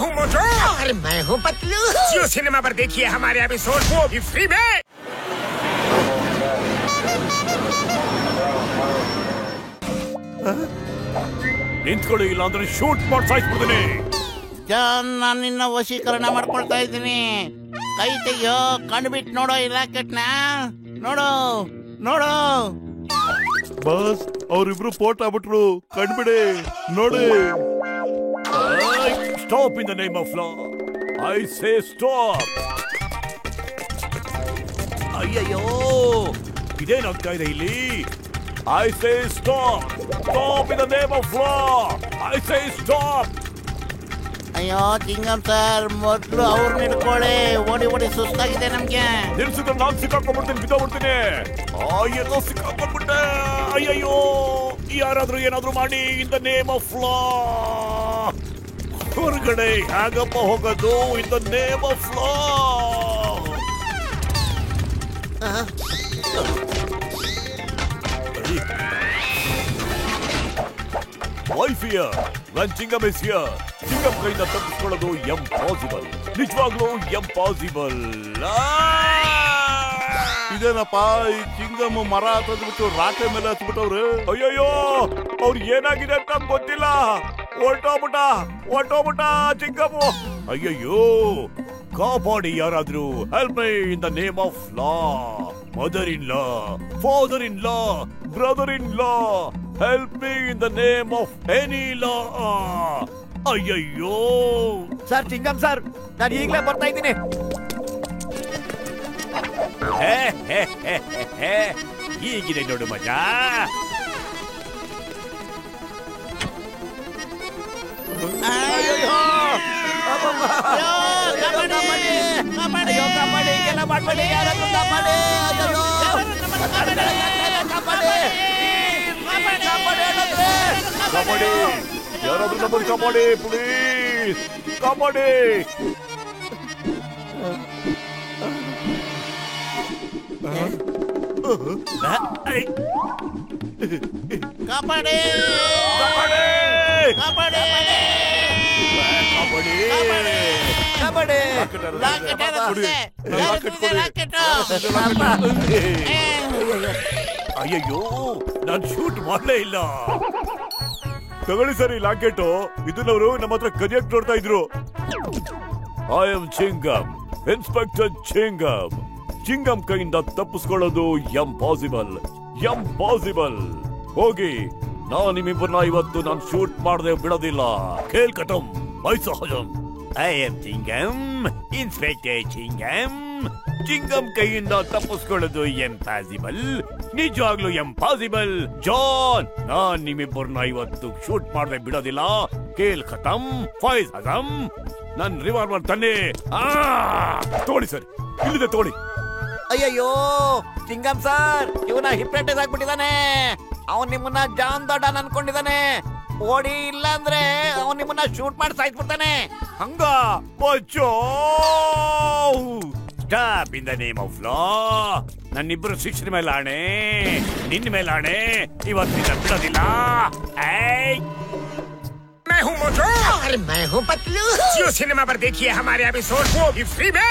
हूँ मोटू और मैं हूँ पतलू। जियो सिनेमा पर देखिए हमारे एपिसोड, वो भी फ्री में। ನಿಂತ್ಕೊಳ್ಳಿ, ಇಲ್ಲ ಅಂದ್ರೆ ಶೂಟ್ ಮಾಡಿ ಸಾಯಿಸ್ಬಿಡ್ತೀನಿ. ಜಾನ್, ನಾನು ನಿನ್ನ ವಶೀಕರಣ ಮಾಡ್ಕೊಳ್ತಾ ಇದ್ದೀನಿ. ಕೈ ತೆಗಿಯೋ, ಕಣ್ಬಿಟ್ಟು ನೋಡೋ ಈ ರಾಕೆಟ್ನ. ನೋಡು ನೋಡು. ಬಸ್, ಅವ್ರಿಬ್ರು ಪೋಟ್ ಆಗ್ಬಿಟ್ರು. ಕಣ್ಬಿಡಿ, ನೋಡಿ. Stop in the name of law. I say stop. ಅಯ್ಯಯ್ಯೋ, ಇದೇನಾಗ್ತಾ ಇದೆ ಇಲ್ಲಿ? I say stop. Stop in the name of law. I say stop. ಅಯ್ಯೋ ಚಿಂಗಂ ಸರ್, ಮೊದಲು ಅವ್ರನ್ನ ಹಿಡ್ಕೊಳ್ಳಿ. ಓಡಿ ಓಡಿ ಸುಸ್ತಾಗಿದೆ ನಮ್ಗೆ. ನಿಲ್ಸಿದ್ರೆ ನಾನು ಸಿಕ್ಕಾಕೊಂಡ್ಬಿಡ್ತೀನಿ, ಬಿದ್ದೋಗ್ಬಿಡ್ತೀನಿ. ಎಲ್ಲೋ ಸಿಕ್ಕಾಕೊಂಡ್ಬಿಟ್ಟೆ. ಅಯ್ಯಯ್ಯೋ, ಯಾರಾದ್ರೂ ಏನಾದ್ರೂ ಮಾಡಿ ಇನ್ ದ ನೇಮ್ ಆಫ್ ಲಾ. ಹೊರಗಡೆ ಹೇಗಪ್ಪ ಹೋಗೋದು ಇನ್ the name of law? Life here, when Chingam is here. Chingam ಕೈಯಿಂದ ತಪ್ಪಿಸ್ಕೊಳ್ಳೋದು ಇಂಪಾಸಿಬಲ್. ನಿಜವಾಗ್ಲೂ ಇಂಪಾಸಿಬಲ್. ಇದೇನಪ್ಪ, ಈ ಚಿಂಗಮ್ ಮರ ಹತ್ತದ್ಬಿಟ್ಟು ರಾಟೆ ಮೇಲೆ ಹತ್ಬಿಟ್ಟವ್ರು. ಅಯ್ಯಯ್ಯೋ, ಅವ್ರು ಏನಾಗಿದೆ ಅಂತ ಗೊತ್ತಿಲ್ಲ. ಹೊರ್ಟೋಗ್ಬಿಟ್ಟ ಚಿಂಗಮ್ಮು. ಅಯ್ಯಯ್ಯೋ, ಕಾಪಾಡಿ ಯಾರಾದ್ರೂ. Help me in the name of law. Mother in law, father in law, brother in law, help me in the name of any law. ಅಯ್ಯಯ್ಯೋ ಸರ್, ಚಿಂಗಂ ಸರ್, ನಾನು ಈಗಲೇ ಬರ್ತಾ ಇದ್ದೀನಿ. ಹೀಗಿದೆ ನೋಡು ಮಜಾ. ಕಾಪಾಡಿ, ಯಾರಾದ್ರೂ ನಮ್ಮನ್ನು ಕಾಪಾಡಿ ಪ್ಲೀಸ್. ಕಾಪಾಡಿ. ಕಾಪಾಡಿ ಕಾಪಾಡಿ ಕಾಪಾಡಿ. ಅಯ್ಯಯ್ಯೋ, ನಾನು ಶೂಟ್ ಮಾಡಲೇ ಇಲ್ಲ. ತಗೊಳ್ಳಿ ಸರಿ ಲಾಕೆಟ್. ಇದನ್ನವರು ನಮ್ಮ ಹತ್ರ ಕದಿಯಕ್ ನೋಡ್ತಾ ಇದ್ರು. I am ಚಿಂಗಮ್, inspector ಚಿಂಗಮ್. ಚಿಂಗಮ್ ಕೈಯಿಂದ ತಪ್ಪಿಸ್ಕೊಳ್ಳೋದು ಇಂಪಾಸಿಬಲ್. ಹೋಗಿ, ನಿಮ್ಮಿಬ್ಬರನ್ನ ಇವತ್ತು ನಾನು ಶೂಟ್ ಮಾಡದೆ ಬಿಡೋದಿಲ್ಲ. ಖೇಲ್ ಕಟಮ್ ಮೈ ಸಹಜಂ. I am ಚಿಂಗಮ್, inspector ಚಿಂಗಮ್. ಚಿಂಗಮ್ ಕೈಯಿಂದ ತಪ್ಪಿಸ್ಕೊಳ್ಳೋದು ಇಂಪಾಸಿಬಲ್. ನಿಜವಾಗ್ಲೂ ಇಂಪಾಸಿಬಲ್. ಜಾನ್, ನಾನ್ ನಿಮ್ಮಿಬ್ಬರನ್ನ ಇವತ್ತು ಶೂಟ್ ಮಾಡದೆ ಬಿಡೋದಿಲ್ಲ. ಖೇಲ್ ಖತಮ್, ಫೈಜ್ ಹಜಮ್. ನನ್ ರಿವಾಲ್ವರ್ ತನ್ನಿ. ತೋಳಿ ಸರ್, ಇಲ್ಲಿದೆ ತೋಳಿ. ಅಯ್ಯಯ್ಯೋ ಚಿಂಗಂ ಸರ್, ಇವನ ಹಿಪ್ನಟೈಸ್ ಆಗ್ಬಿಟ್ಟಿದ್ದಾನೆ. ಅವನ್ ನಿಮ್ಮನ್ನ ಜಾನ್ ದೊಡ್ಡನ್ ಅನ್ಕೊಂಡಿದ್ದಾನೆ. ಓಡಿ, ಇಲ್ಲ ಅಂದ್ರೆ ಅವನ್ ನಿಮ್ಮನ್ನ ಶೂಟ್ ಮಾಡಿ ಸಾಯ್ಬಿಡ್ತಾನೆ. ಹಂಗ ಬಚ್ಚೋ. Stop in the name of law. ನನ್ನಿಬ್ಬರು ಶಿಕ್ಷಣ ಮೇಲೆ ಆಣೆ, ನಿನ್ನ ಮೇಲೆ ಆಣೆ. ಇವತ್ತಿನ ಬಿಡೋದಿಲ್ಲ. मैं हूँ मोटू और मैं हूँ पतलू। जियो सिनेमा पर देखिए हमारे एपिसोड, वो भी फ्री में।